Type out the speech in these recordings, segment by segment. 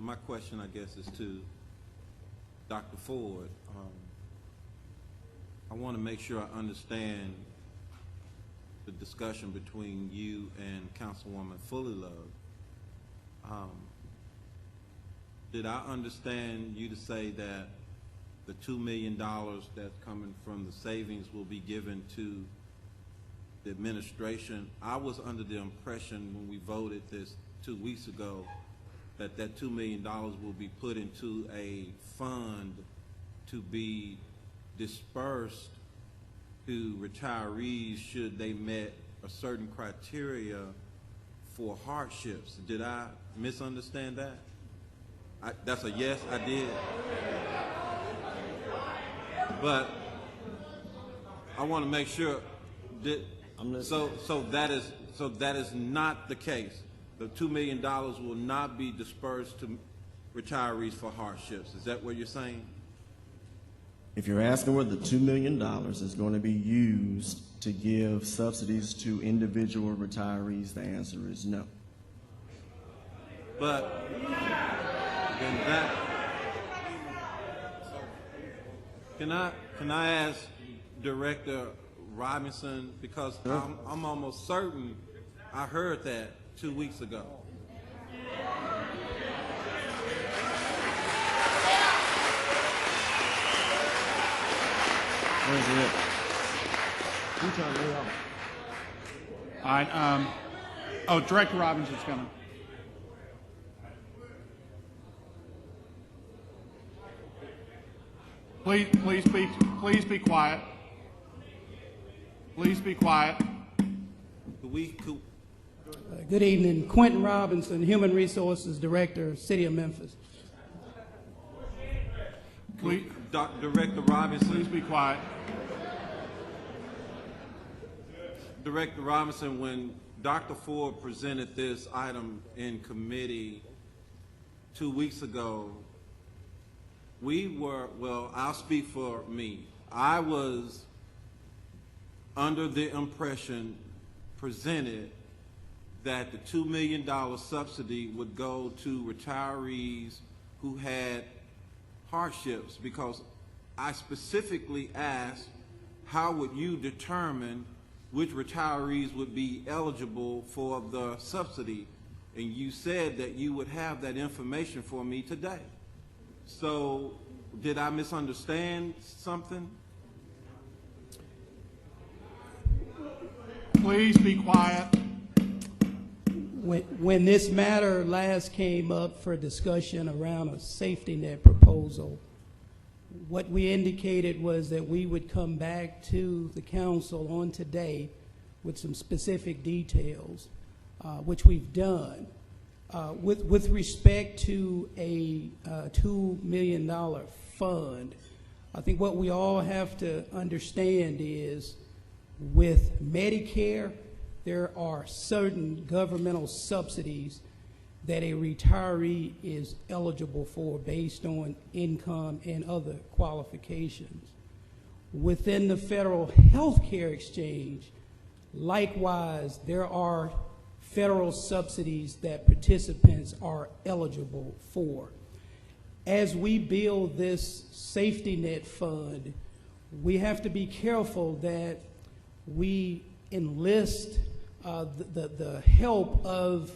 my question, I guess, is to Dr. Ford. I want to make sure I understand the discussion between you and Councilwoman Fullilove. Did I understand you to say that the $2 million that's coming from the savings will be given to the administration? I was under the impression when we voted this 2 weeks ago that that $2 million will be put into a fund to be dispersed to retirees should they met a certain criteria for hardships. Did I misunderstand that? That's a yes, I did. But I want to make sure that so that is not the case. The $2 million will not be dispersed to retirees for hardships. Is that what you're saying? If you're asking whether the $2 million is going to be used to give subsidies to individual retirees, the answer is no. But then that, can I ask Director Robinson, because I'm almost certain I heard that 2 weeks ago. Where's it? Who's trying to lay off? All right. Oh, Director Robinson's coming. Please be quiet. Please be quiet. Good evening. Quentin Robinson, Human Resources Director, City of Memphis. Director Robinson. Please be quiet. Director Robinson, when Dr. Ford presented this item in committee 2 weeks ago, well, I'll speak for me. I was under the impression presented that the $2 million subsidy would go to retirees who had hardships, because I specifically asked, how would you determine which retirees would be eligible for the subsidy? And you said that you would have that information for me today. So did I misunderstand something? Please be quiet. When this matter last came up for discussion around a safety net proposal, what we indicated was that we would come back to the council on today with some specific details, which we've done. With respect to a $2 million fund, I think what we all have to understand is with Medicare, there are certain governmental subsidies that a retiree is eligible for based on income and other qualifications. Within the federal health care exchange, likewise, there are federal subsidies that participants are eligible for. As we build this safety net fund, we have to be careful that we enlist the help of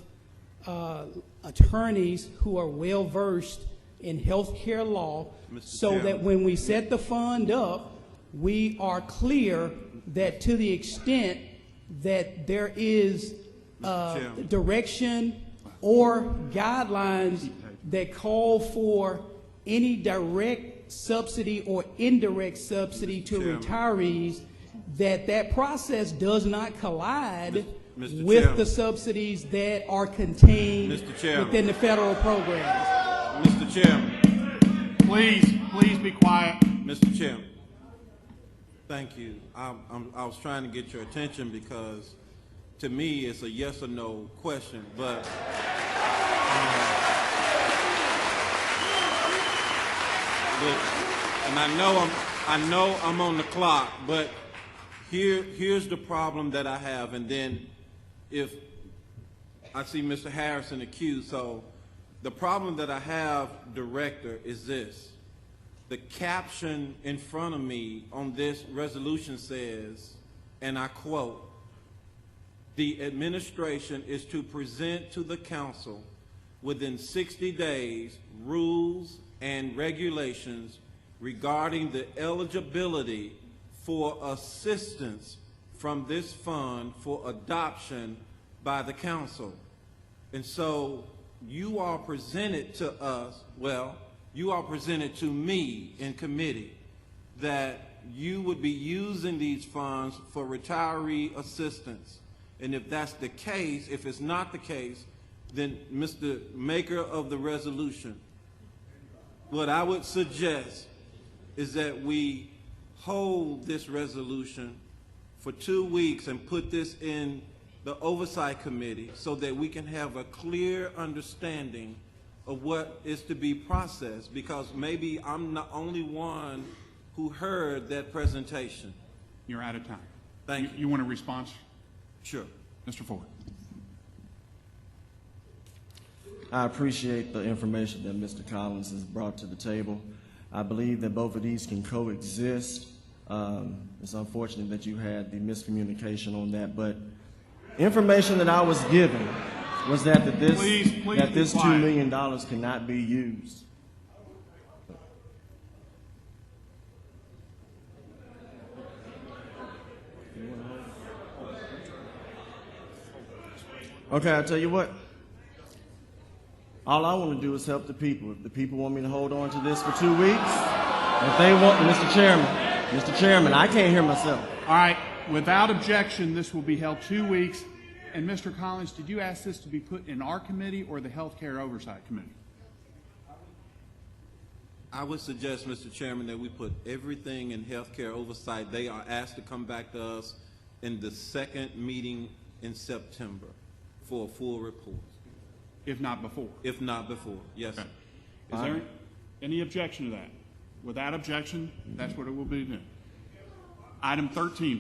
attorneys who are well versed in healthcare law, so that when we set the fund up, we are clear that to the extent that there is direction or guidelines that call for any direct subsidy or indirect subsidy to retirees, that process does not collide with the subsidies that are contained within the federal programs. Mr. Chairman. Please be quiet. Mr. Chairman. Thank you. I was trying to get your attention because to me it's a yes or no question, but and I know I'm on the clock, but here's the problem that I have, and then if I see Mr. Harrison accused, so The problem that I have, Director, is this. The caption in front of me on this resolution says, and I quote, "The administration is to present to the council within 60 days rules and regulations regarding the eligibility for assistance from this fund for adoption by the council." And so you all presented to us, well, you all presented to me in committee that you would be using these funds for retiree assistance. And if that's the case, if it's not the case, then Mr. Maker of the resolution, what I would suggest is that we hold this resolution for 2 weeks and put this in the Oversight Committee so that we can have a clear understanding of what is to be processed, because maybe I'm the only one who heard that presentation. You're out of time. Thank you. You want a response? Sure. Mr. Ford. I appreciate the information that Mr. Collins has brought to the table. I believe that both of these can coexist. It's unfortunate that you had the miscommunication on that, but information that I was given was that this Please be $2 quiet. million cannot be used. Okay, I tell you what. All I want to do is help the people. If the people want me to hold on to this for 2 weeks, if they want, Mr. Chairman, I can't hear myself. All right, without objection, this will be held 2 weeks. And Mr. Collins, did you ask this to be put in our committee or the Healthcare Oversight Committee? I would suggest, Mr. Chairman, that we put everything in healthcare oversight. They are asked to come back to us in the second meeting in September for a full report, If not before? if not before. Yes, sir. Okay. Is there any objection to that? Without objection, that's what it will be then. Item 13.